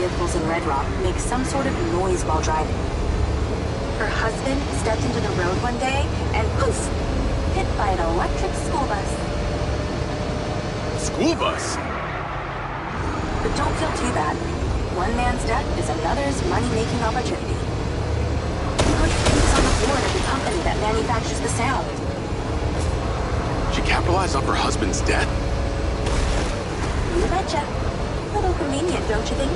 vehicles in Red Rock make some sort of noise while driving. Her husband stepped into the road one day and poof! Hit by an electric school bus. School bus? But don't feel too bad. One man's death is another's money-making opportunity. He's on the board of the company that manufactures the sound. She capitalized off her husband's death? You betcha. A little convenient, don't you think?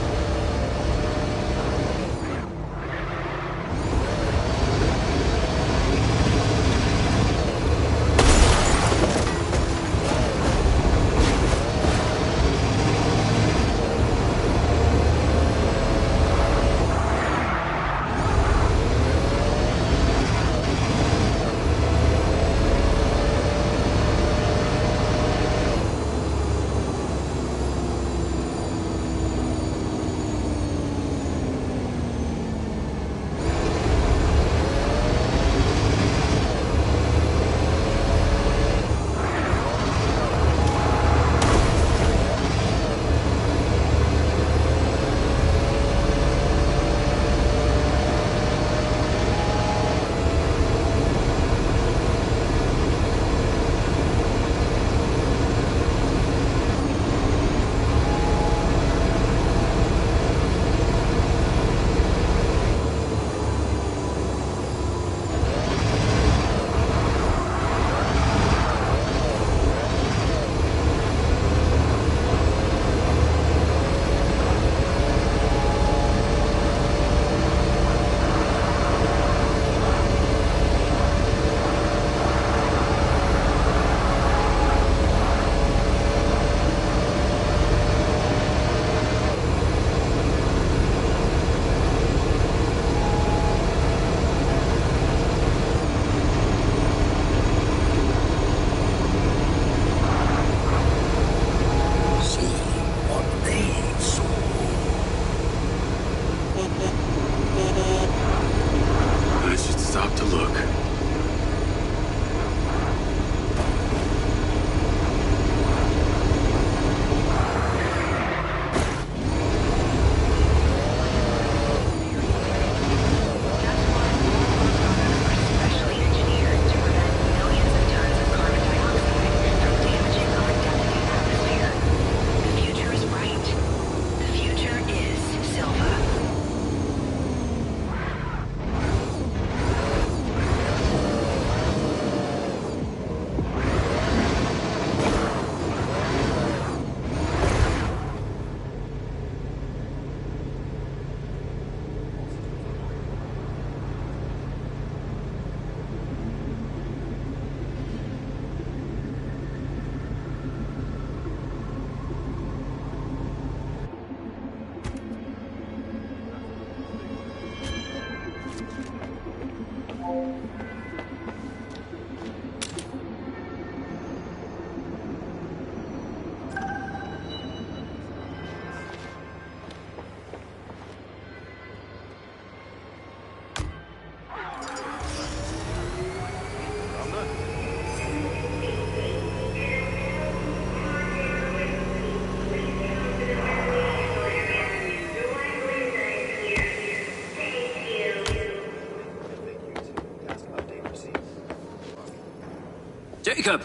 Jacob!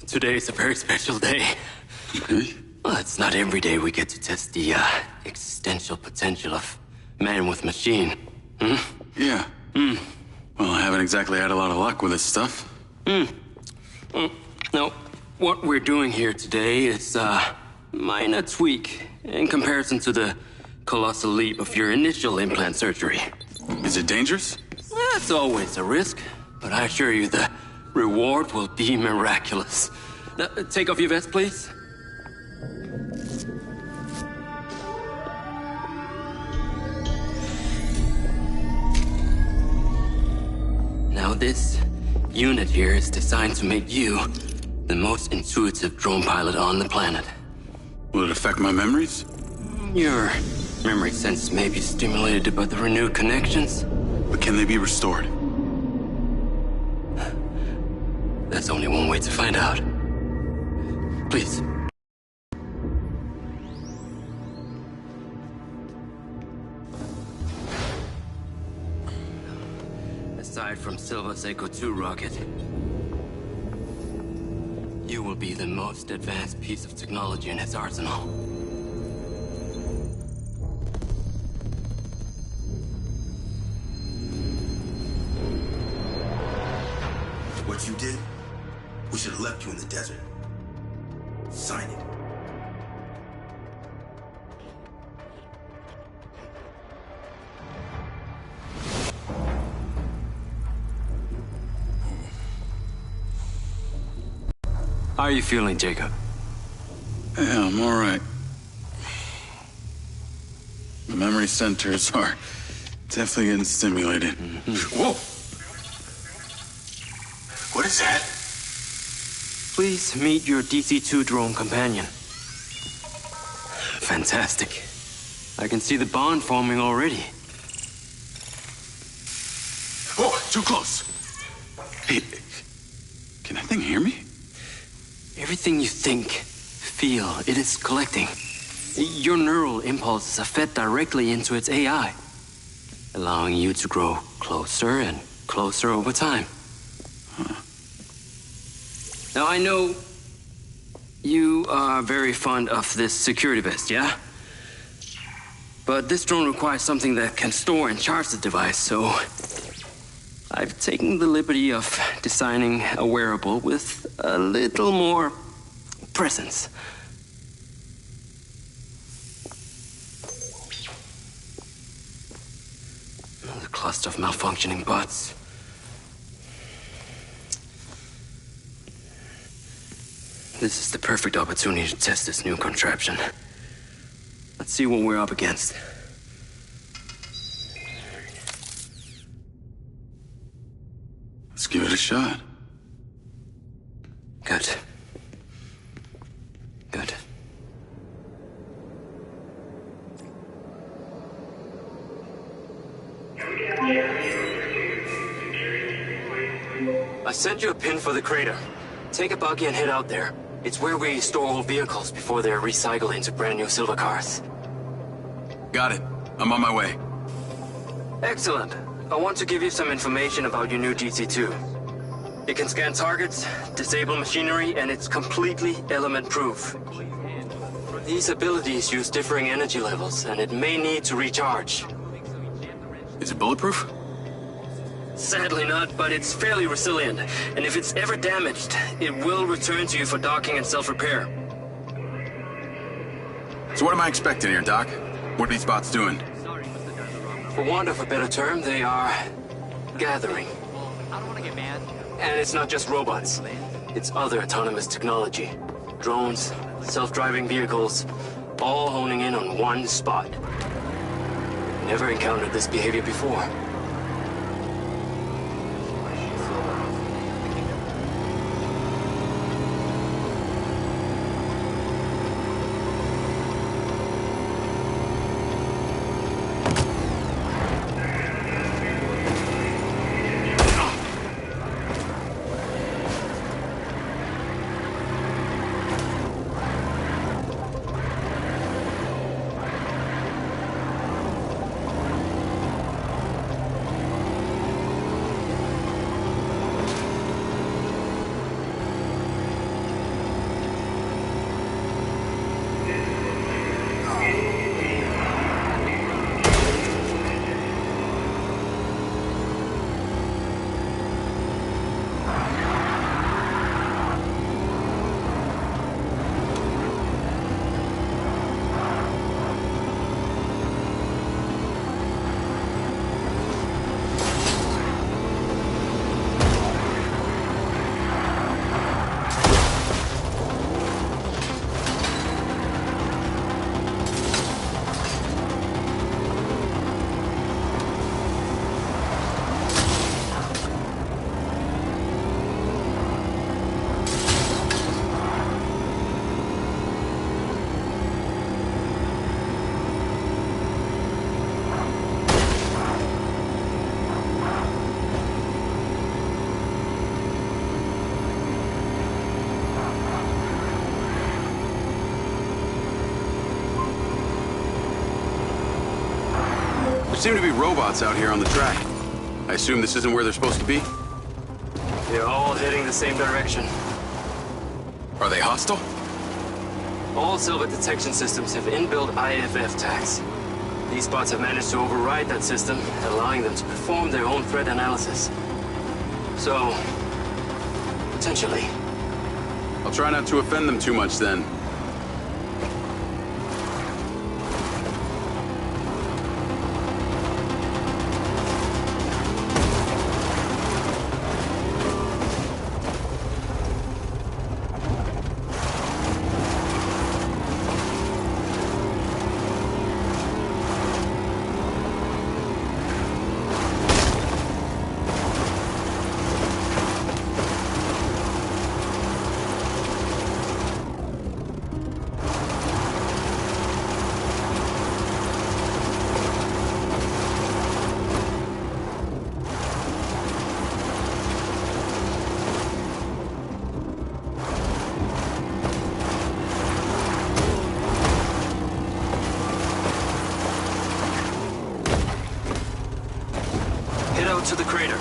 Today is a very special day. Okay. Well, it's not every day we get to test the existential potential of man with machine. Hmm? Yeah. Hmm. Well, I haven't exactly had a lot of luck with this stuff. No, what we're doing here today is a minor tweak in comparison to the colossal leap of your initial implant surgery. Is it dangerous? That's always a risk, but I assure you the reward will be miraculous. Take off your vest, please. Now this unit here is designed to make you the most intuitive drone pilot on the planet. Will it affect my memories? Your memory sense may be stimulated by the renewed connections. But can they be restored? There's only one way to find out. Please. Aside from Silva's Echo 2 rocket, you will be the most advanced piece of technology in its arsenal. What you did, we should have left you in the desert. Sign it. How are you feeling, Jacob? Yeah, I'm all right. The memory centers are definitely getting stimulated. Whoa! What is that? Please meet your DC-2 drone companion. Fantastic. I can see the bond forming already. Whoa, too close. Hey, can that thing hear me? Everything you think, feel, it is collecting. Your neural impulses are fed directly into its AI, allowing you to grow closer and closer over time. Now, I know you are very fond of this security vest, yeah? But this drone requires something that can store and charge the device, so I've taken the liberty of designing a wearable with a little more presence. Another cluster of malfunctioning bots. This is the perfect opportunity to test this new contraption. Let's see what we're up against. Let's give it a shot. Good. Good. I sent you a pin for the crater. Take a buggy and head out there. It's where we store old vehicles before they're recycled into brand new silver cars. Got it. I'm on my way. Excellent. I want to give you some information about your new DC-2. It can scan targets, disable machinery, and it's completely element-proof. These abilities use differing energy levels, and it may need to recharge. Is it bulletproof? Sadly not, but it's fairly resilient, and if it's ever damaged, it will return to you for docking and self-repair. So what am I expecting here, Doc? What are these bots doing? For want of a better term, they are gathering. I don't want to get mad. And it's not just robots. It's other autonomous technology. Drones, self-driving vehicles, all honing in on one spot. Never encountered this behavior before. There seem to be robots out here on the track. I assume this isn't where they're supposed to be? They're all heading the same direction. Are they hostile? All silver detection systems have inbuilt IFF tags. These bots have managed to override that system, allowing them to perform their own threat analysis. So, potentially. I'll try not to offend them too much then. Head out to the crater.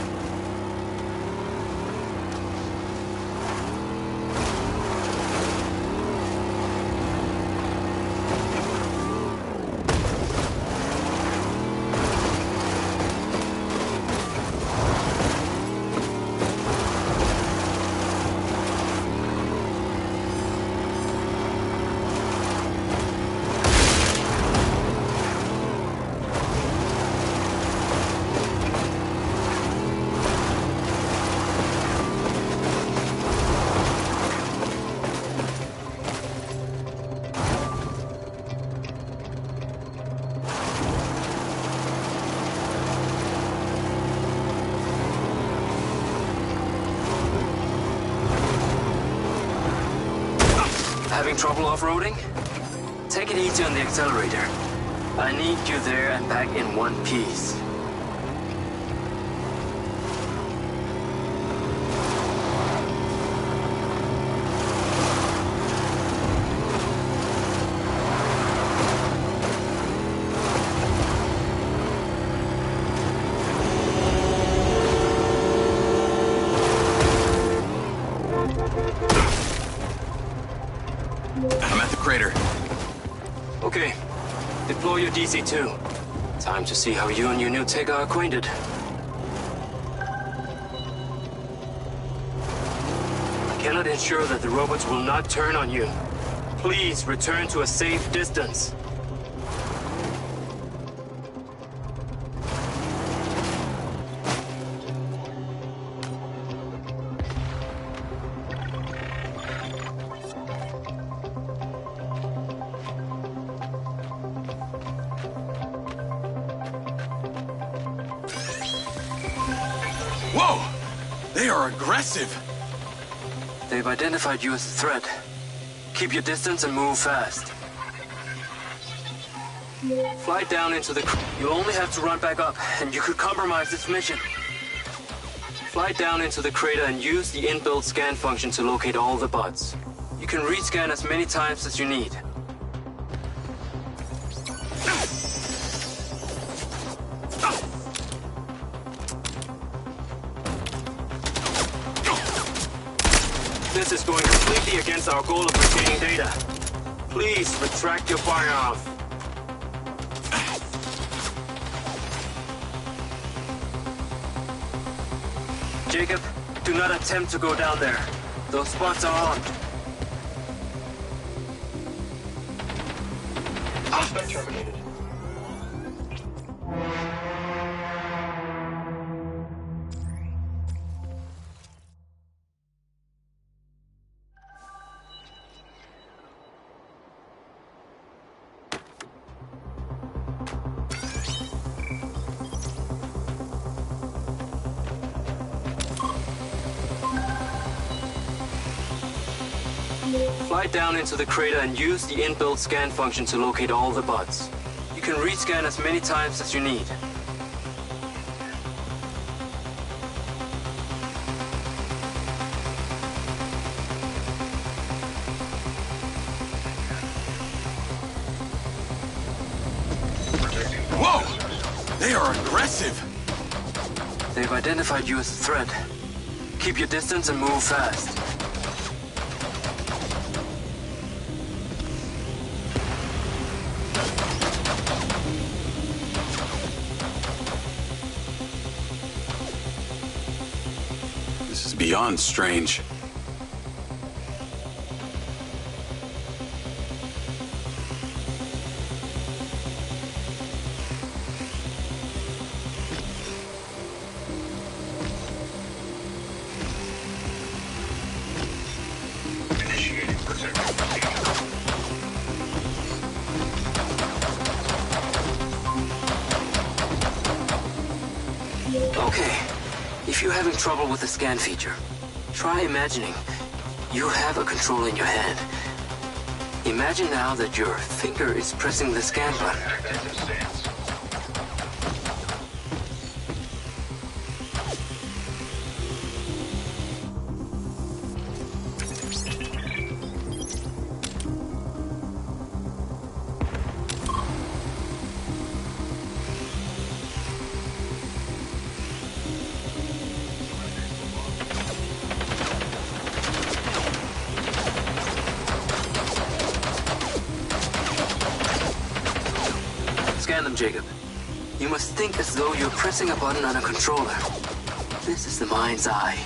Having trouble off-roading? Take it easy on the accelerator. I need you there and back in one piece. I'm at the crater. Okay, deploy your DC-2. Time to see how you and your new tech are acquainted. I cannot ensure that the robots will not turn on you. Please return to a safe distance. Whoa! They are aggressive! They've identified you as a threat. Keep your distance and move fast. Fly down into the... You only have to run back up, and you could compromise this mission. Fly down into the crater and use the inbuilt scan function to locate all the bots. You can rescan as many times as you need. This is going completely against our goal of retaining data. Please retract your firearms. Jacob, do not attempt to go down there. Those spots are armed. Suspect terminated. Fly down into the crater and use the inbuilt scan function to locate all the bots. You can rescan as many times as you need. Whoa! They are aggressive! They've identified you as a threat. Keep your distance and move fast. This is beyond strange. Okay, if you're having trouble with the scan feature, try imagining you have a control in your hand. Imagine now that your finger is pressing the scan button. Scan them, Jacob. You must think as though you're pressing a button on a controller. This is the mind's eye.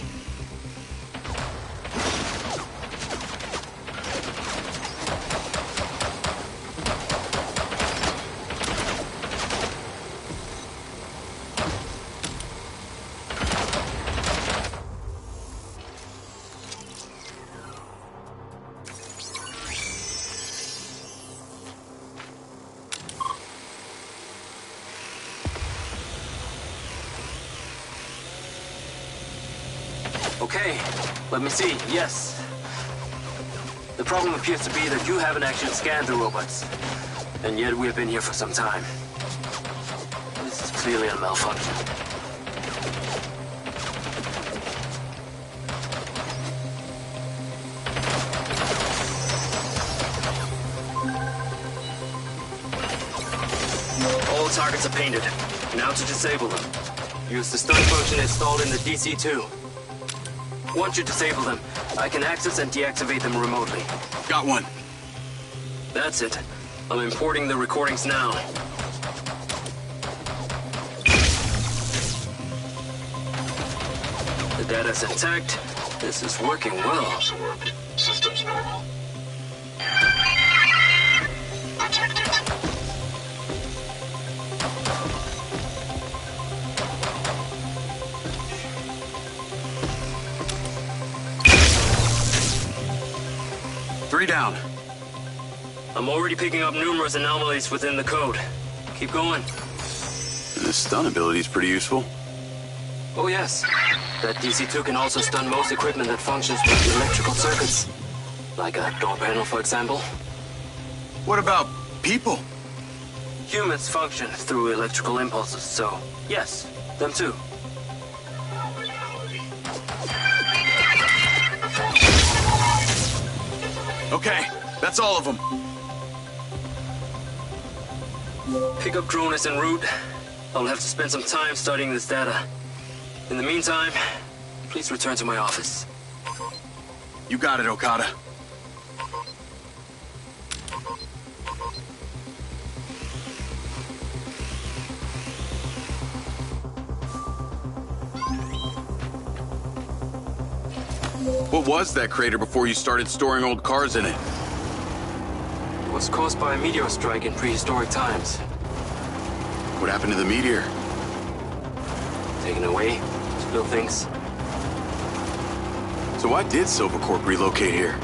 Okay, let me see. Yes. The problem appears to be that you haven't actually scanned the robots. And yet we have been here for some time. This is clearly a malfunction. All targets are painted. Now to disable them. Use the stun function installed in the DC-2. Once you disable them, I can access and deactivate them remotely. Got one. That's it. I'm importing the recordings now. The data's intact. This is working well. Systems normal. Protected. Three down. I'm already picking up numerous anomalies within the code. Keep going. And this stun ability is pretty useful. Oh yes. That DC-2 can also stun most equipment that functions with electrical circuits. Like a door panel, for example. What about people? Humans function through electrical impulses, so yes, them too. Okay, that's all of them. Pickup drone is en route. I'll have to spend some time studying this data. In the meantime, please return to my office. You got it, Okada. What was that crater before you started storing old cars in it? It was caused by a meteor strike in prehistoric times. What happened to the meteor? Taken away to build things. So why did Silvercorp relocate here?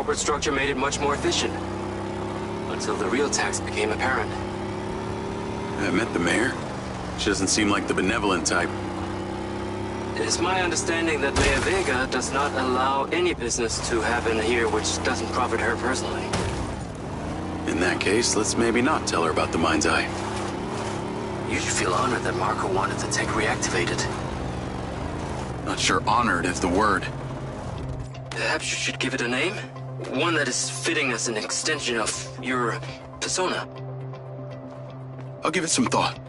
corporate structure made it much more efficient. Until the real tax became apparent. I met the mayor. She doesn't seem like the benevolent type. It's my understanding that Mayor Vega does not allow any business to happen here which doesn't profit her personally. In that case, let's maybe not tell her about the MindSeye. You should feel honored that Marco wanted the tech reactivated. Not sure honored is the word. Perhaps you should give it a name? One that is fitting as an extension of your persona. I'll give it some thought.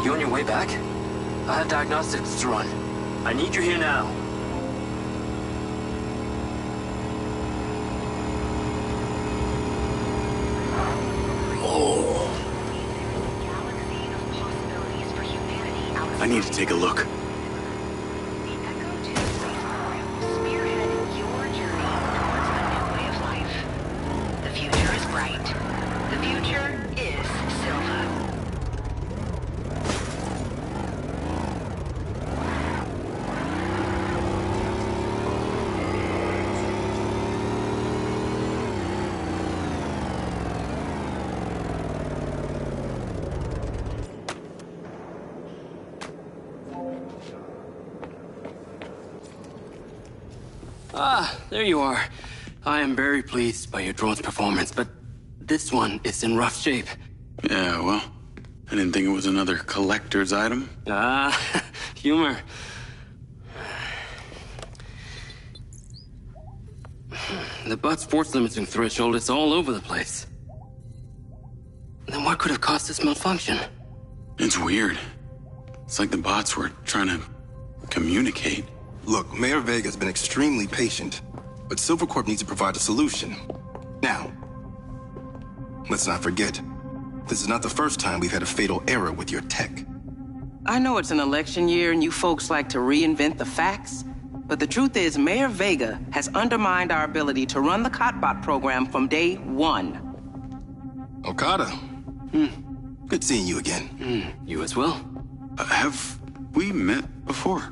You on your way back? I have diagnostics to run. I need you here now. I need to take a look. Ah, there you are. I am very pleased by your drone's performance, but this one is in rough shape. Yeah, well, I didn't think it was another collector's item. Ah, humor. The butt's force limiting threshold is all over the place. Then what could have caused this malfunction? It's weird. It's like the bots were trying to communicate. Look, Mayor Vega's been extremely patient, but Silvercorp needs to provide a solution. Now, let's not forget, this is not the first time we've had a fatal error with your tech. I know it's an election year and you folks like to reinvent the facts, but the truth is Mayor Vega has undermined our ability to run the Cotbot program from day one. Okada. Good seeing you again. You as well? Have we met before?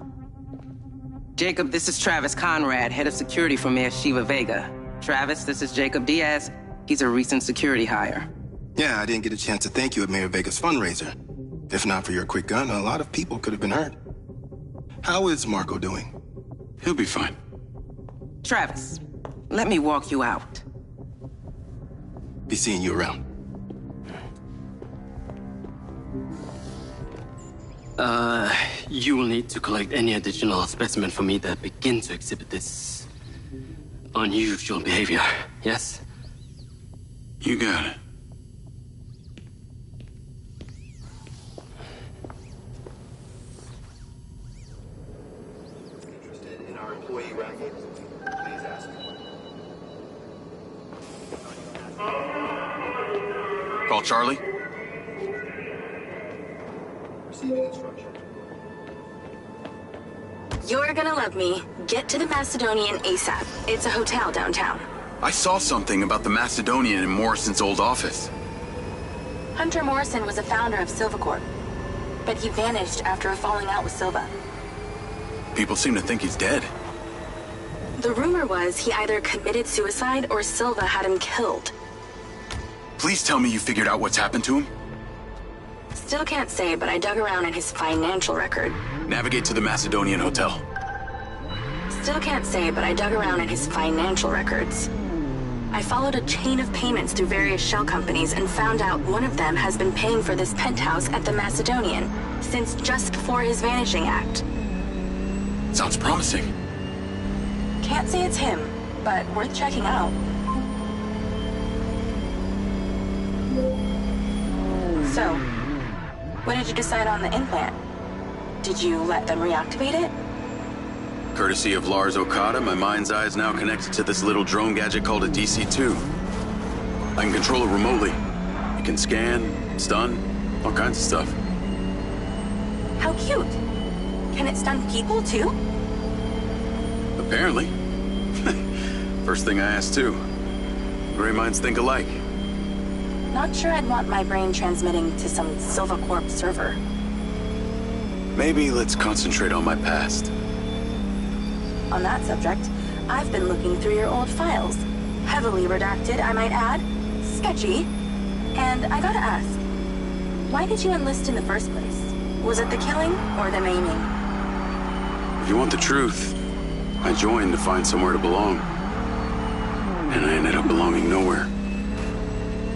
Jacob, this is Travis Conrad, head of security for Mayor Shiva Vega. Travis, this is Jacob Diaz. He's a recent security hire. Yeah, I didn't get a chance to thank you at Mayor Vega's fundraiser. If not for your quick gun, a lot of people could have been hurt. How is Marco doing? He'll be fine. Travis, let me walk you out. Be seeing you around. You will need to collect any additional specimen for me that begin to exhibit this unusual behavior, yes? You got it. Interested in our employee raffle? Please ask. Call Charlie. Receiving instruction. You're gonna love me. Get to the Macedonian ASAP. It's a hotel downtown. I saw something about the Macedonian in Morrison's old office. Hunter Morrison was a founder of Silvercorp, but he vanished after a falling out with Silva. People seem to think he's dead. The rumor was he either committed suicide or Silva had him killed. Please tell me you figured out what's happened to him. Still can't say, but I dug around in his financial record. Navigate to the Macedonian Hotel. Still can't say, but I dug around in his financial records. I followed a chain of payments through various shell companies and found out one of them has been paying for this penthouse at the Macedonian since just before his vanishing act. Sounds promising. Can't say it's him, but worth checking out. So, when did you decide on the implant? Did you let them reactivate it? Courtesy of Lars Okada, my MindSeye is now connected to this little drone gadget called a DC-2. I can control it remotely. It can scan, stun, all kinds of stuff. How cute. Can it stun people too? Apparently. First thing I asked too. Gray minds think alike. Not sure I'd want my brain transmitting to some Silvercorp server. Maybe let's concentrate on my past. On that subject, I've been looking through your old files. Heavily redacted, I might add. Sketchy. And I gotta ask, why did you enlist in the first place? Was it the killing or the maiming? If you want the truth, I joined to find somewhere to belong. And I ended up belonging nowhere.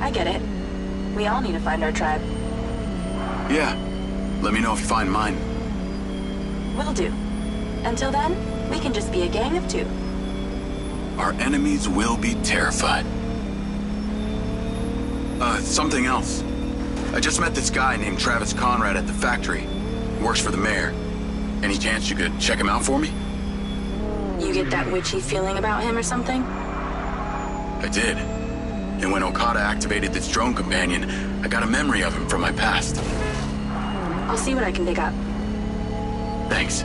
I get it. We all need to find our tribe. Yeah. Let me know if you find mine. Will do. Until then, we can just be a gang of two. Our enemies will be terrified. Something else. I just met this guy named Travis Conrad at the factory. He works for the mayor. Any chance you could check him out for me? You get that witchy feeling about him or something? I did. And when Okada activated this drone companion, I got a memory of him from my past. I'll see what I can dig up. Thanks.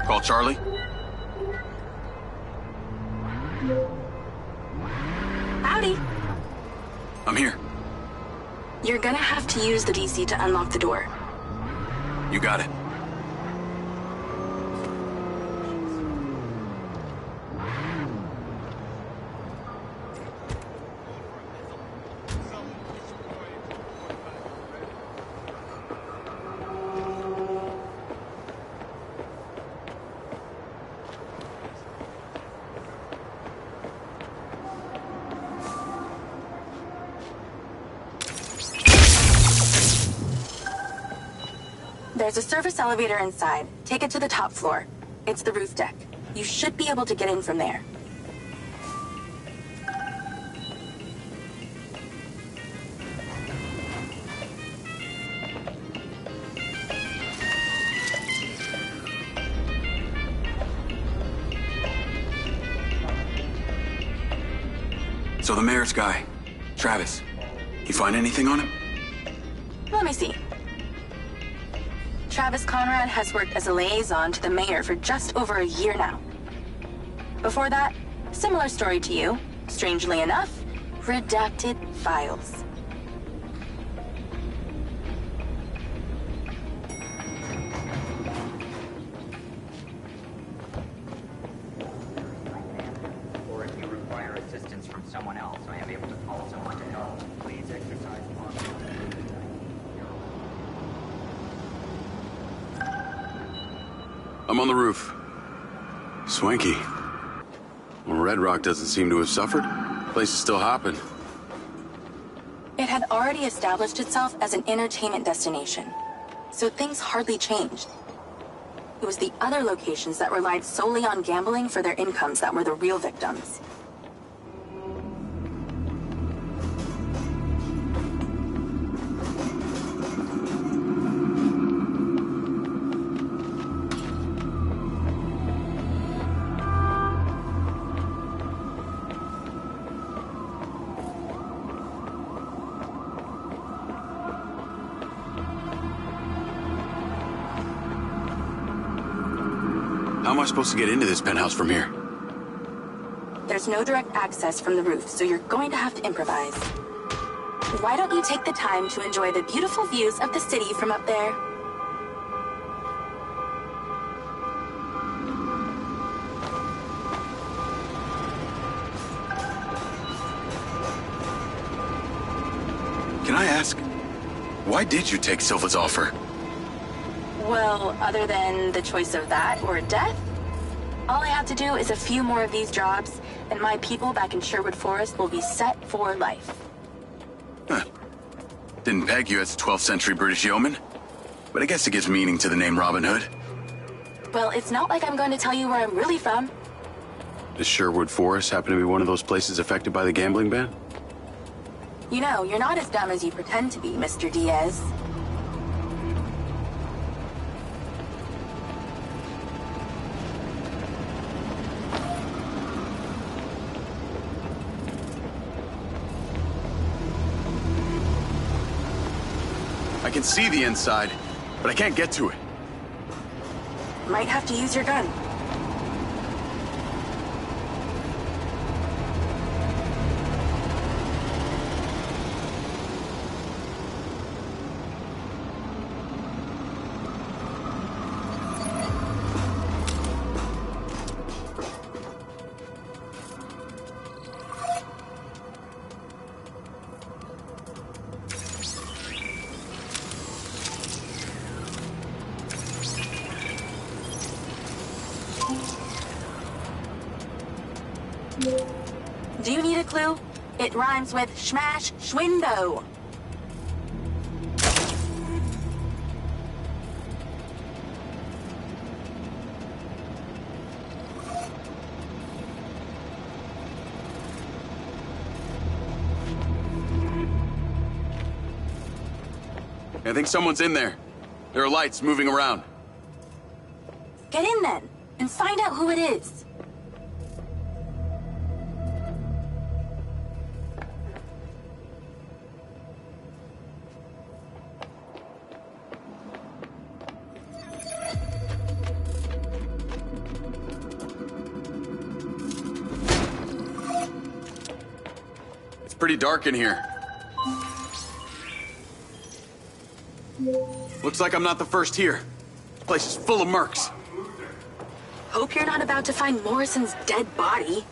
Call Charlie? Howdy. I'm here. You're gonna have to use the DC to unlock the door. You got it. There's a service elevator inside. Take it to the top floor. It's the roof deck. You should be able to get in from there. So the mayor's guy, Travis, you find anything on him? Let me see. Travis Conrad has worked as a liaison to the mayor for just over a year now. Before that, similar story to you. Strangely enough, redacted files. Or if you require assistance from someone else, I am able to call someone to help. Please exercise caution. I'm on the roof. Swanky. Well, Red Rock doesn't seem to have suffered. The place is still hopping. It had already established itself as an entertainment destination, so things hardly changed. It was the other locations that relied solely on gambling for their incomes that were the real victims. How am I supposed to get into this penthouse from here? There's no direct access from the roof, so you're going to have to improvise. Why don't you take the time to enjoy the beautiful views of the city from up there? Can I ask, why did you take Silva's offer? Well, other than the choice of that or death, all I have to do is a few more of these jobs, and my people back in Sherwood Forest will be set for life. Huh. Didn't peg you as a 12th century British yeoman, but I guess it gives meaning to the name Robin Hood. Well, it's not like I'm going to tell you where I'm really from. Does Sherwood Forest happen to be one of those places affected by the gambling ban? You know, you're not as dumb as you pretend to be, Mr. Diaz. I can see the inside, but I can't get to it. Might have to use your gun. Do you need a clue? It rhymes with smash schwindo. I think someone's in there. There are lights moving around. Get in then, and find out who it is. It's pretty dark in here. Looks like I'm not the first here. This place is full of mercs. Hope you're not about to find Morrison's dead body.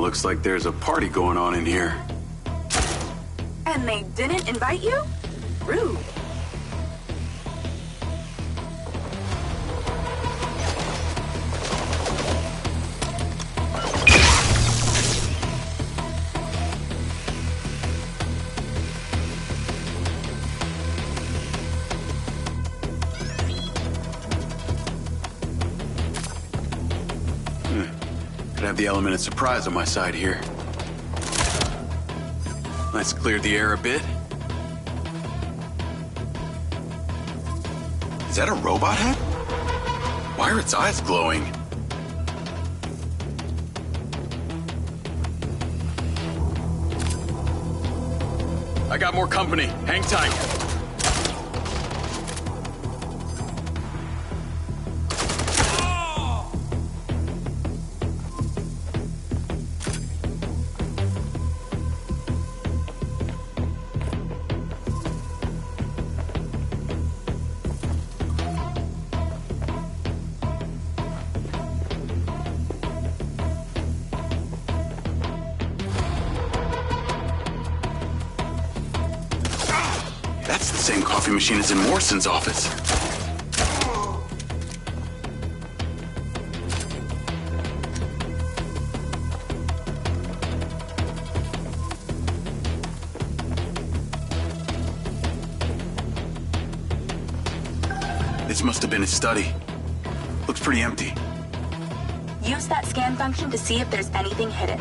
Looks like there's a party going on in here. And they didn't invite you? Rude. Could have the element of surprise on my side here. Let's clear the air a bit. that a robot head? Why are its eyes glowing? I got more company. Hang tight. That's the same coffee machine as in Morrison's office. This must have been his study. Looks pretty empty. Use that scan function to see if there's anything hidden.